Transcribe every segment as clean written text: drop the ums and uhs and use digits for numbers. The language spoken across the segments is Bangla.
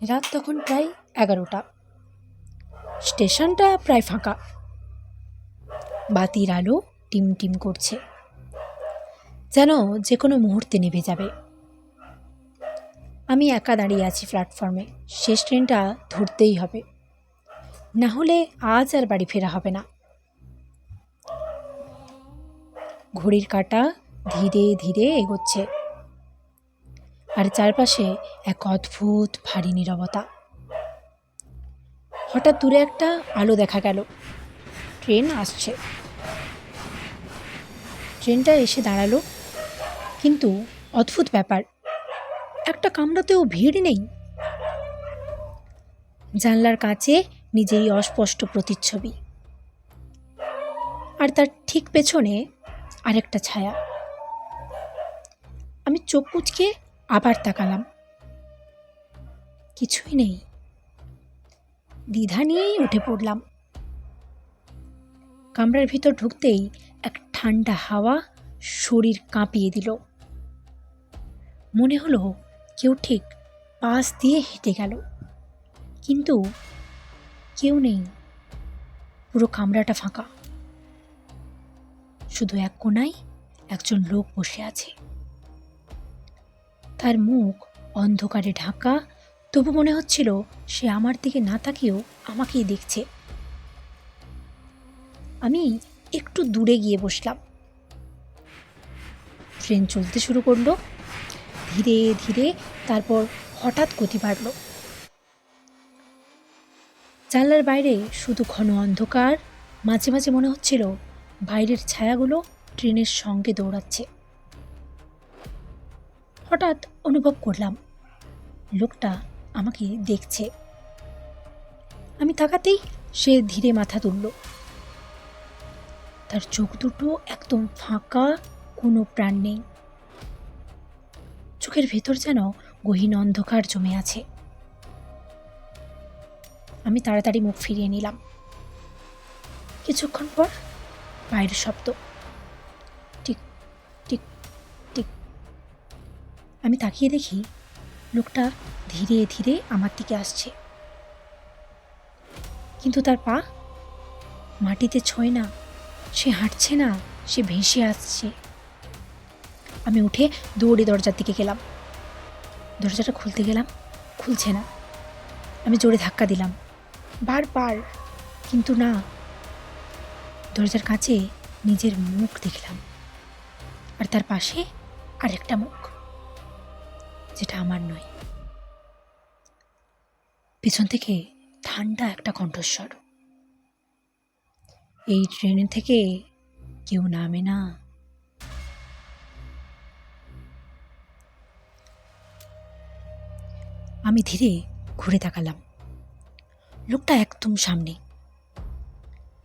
রাত তখন প্রায় 11টা। স্টেশনটা প্রায় ফাঁকা। বাতির আলো টিম টিম করছে, যেন যে কোনো মুহূর্তে নিভে যাবে। আমি একা দাঁড়িয়ে আছি প্ল্যাটফর্মে। শেষ ট্রেনটা ধরতেই হবে, না হলে আজ আর বাড়ি ফেরা হবে না। ঘড়ির কাঁটা ধীরে ধীরে এগোচ্ছে, আর চারপাশে এক অদ্ভুত ভারী নীরবতা। হঠাৎ দূরে একটা আলো দেখা গেল। ট্রেন আসছে। ট্রেনটা এসে দাঁড়ালো, কিন্তু অদ্ভুত ব্যাপার, একটা কামরাতেও ভিড় নেই। জানলার কাছে নিজেরই অস্পষ্ট প্রতিচ্ছবি, আর তার ঠিক পেছনে আরেকটা ছায়া। আমি চোখ কুঁচকে আবার তাকালাম, কিছুই নেই। দ্বিধা নিয়েই উঠে পড়লাম। কামরার ভিতর ঢুকতেই এক ঠান্ডা হাওয়া শরীর কাঁপিয়ে দিল। মনে হলো কেউ ঠিক পাশ দিয়ে হেঁটে গেল, কিন্তু কেউ নেই। পুরো কামরাটা ফাঁকা। শুধু এক কোণায় একজন লোক বসে আছে। তার মুখ অন্ধকারে ঢাকা, তবু মনে হচ্ছিল সে আমার দিকে না তাকিয়েও আমাকেই দেখছে। আমি একটু দূরে গিয়ে বসলাম। ট্রেন চলতে শুরু করলো ধীরে ধীরে, তারপর হঠাৎ গতি বাড়ল। জানলার বাইরে শুধু ঘন অন্ধকার। মাঝে মাঝে মনে হচ্ছিল বাইরের ছায়াগুলো ট্রেনের সঙ্গে দৌড়াচ্ছে। হঠাৎ অনুভব করলাম লোকটা আমাকে দেখছে। আমি তাকাতেই সে ধীরে মাথা তুলল। তার চোখ দুটো একদম ফাঁকা, কোনো প্রাণ নেই। চোখের ভেতর যেন গহীন অন্ধকার জমে আছে। আমি তাড়াতাড়ি মুখ ফিরিয়ে নিলাম। কিছুক্ষণ পর পায়ের শব্দ, টিক টিক টিক। আমি তাকিয়ে দেখি লোকটা ধীরে ধীরে আমার দিকে আসছে, কিন্তু তার পা মাটিতে ছোঁয় না। সে হাঁটছে না, সে ভেসে আসছে। আমি উঠে দৌড়ে দরজার দিকে গেলাম। দরজাটা খুলতে গেলাম, খুলছে না। আমি জোরে ধাক্কা দিলাম বারবার, কিন্তু না। দরজার কাছে নিজের মুখ দেখলাম, আর তার পাশে আরেকটা মুখ, যেটা আমার নয়। পিছন থেকে ঠান্ডা একটা কণ্ঠস্বর, এই ট্রেন থেকে কেউ নামে না। আমি ধীরে ঘুরে তাকালাম। লোকটা একদম সামনে।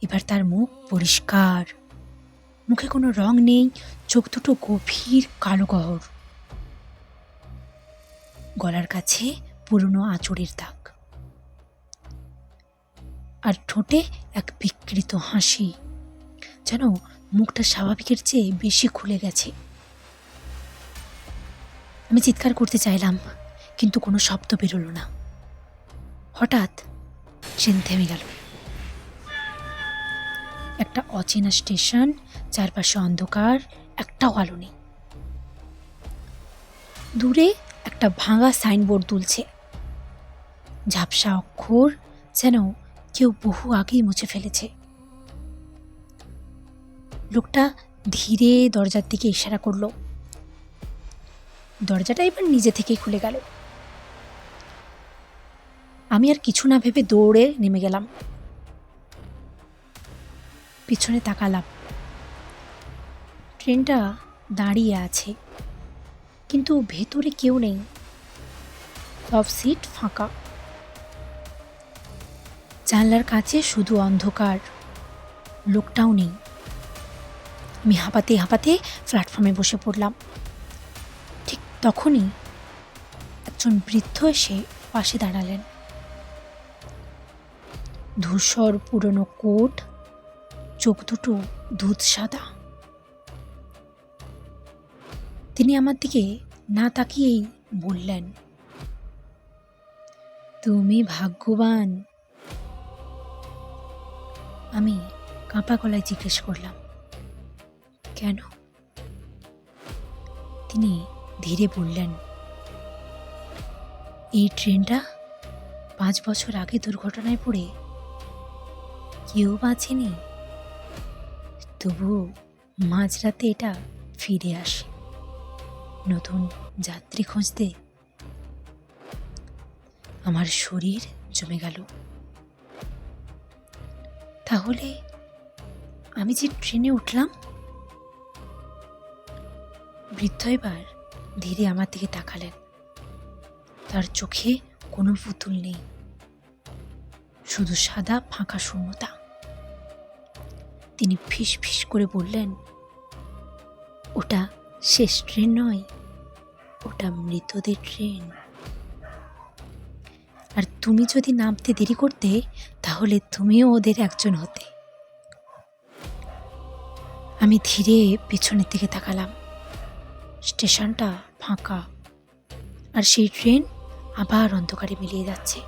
এবার তার মুখ পরিষ্কার, মুখে কোনো রং নেই, চোখ দুটো গভীর কালো গহর। গলার কাছে পুরনো আঁচড়ের দাগ, আর ঠোঁটে এক বিকৃত হাসি, যেন মুখটা স্বাভাবিকের চেয়ে বেশি খুলে গেছে। আমি চিৎকার করতে চাইলাম, কিন্তু কোনো শব্দ বেরোলো না। হঠাৎ ট্রেন থেমে গেল। একটা অচেনা স্টেশন, চারপাশে অন্ধকার, একটাও আলো নেই। দূরে একটা ভাঙা সাইনবোর্ড দুলছে, ঝাপসা অক্ষর, যেন কেউ বহু আগেই মুছে ফেলেছে। লোকটা ধীরে দরজার দিকে ইশারা করলো। দরজাটা এবার নিজে থেকেই খুলে গেল। আমি আর কিছু না ভেবে দৌড়ে নেমে গেলাম। পিছনে তাকালাম। ট্রেনটা দাঁড়িয়ে আছে, কিন্তু ভেতরে কেউ নেই। সব সিট ফাঁকা। জানলার কাছে শুধু অন্ধকার, লোকটাও নেই। আমি হাঁপাতে হাঁপাতে প্ল্যাটফর্মে বসে পড়লাম। ঠিক তখনই একজন বৃদ্ধ এসে পাশে দাঁড়ালেন। ধূসর পুরনো কোট, চোখ দুটো দুধ সাদা। তিনি আমার দিকে না তাকিয়েই বললেন, তুমি ভাগ্যবান। আমি কাঁপা গলায় জিজ্ঞেস করলাম, কেন? তিনি ধীরে বললেন, এই ট্রেনটা 5 বছর আগে দুর্ঘটনায় পড়ে কেউ বাঁচেনি, তবু মাঝরাতে এটা ফিরে আসে নতুন যাত্রী খুঁজতে। আমার শরীর জমে গেল। তাহলে আমি যে ট্রেনে উঠলাম? বৃদ্ধ এবার ধীরে আমার দিকে তাকালেন। তার চোখে কোনো পুতুল নেই, শুধু সাদা ফাঁকা শূন্যতা। তিনি ফিস ফিস করে বললেন, ওটা শেষ ট্রেন নয়, ওটা মৃতদের ট্রেন। আর তুমি যদি নামতে দেরি করতে, তাহলে তুমিও ওদের একজন হতে। আমি ধীরে পেছনের দিকে তাকালাম। স্টেশনটা ফাঁকা, আর সেই ট্রেন আবার অন্ধকারে মিলিয়ে যাচ্ছে।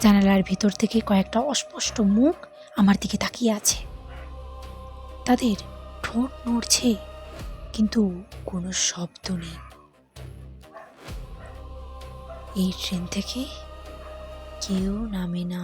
জানালার ভিতর থেকে কয়েকটা অস্পষ্ট মুখ আমার দিকে তাকিয়ে আছে। তাদের ঠোঁট নড়ছে, কিন্তু কোনো শব্দ নেই। এই ট্রেন থেকে কেউ নামে না।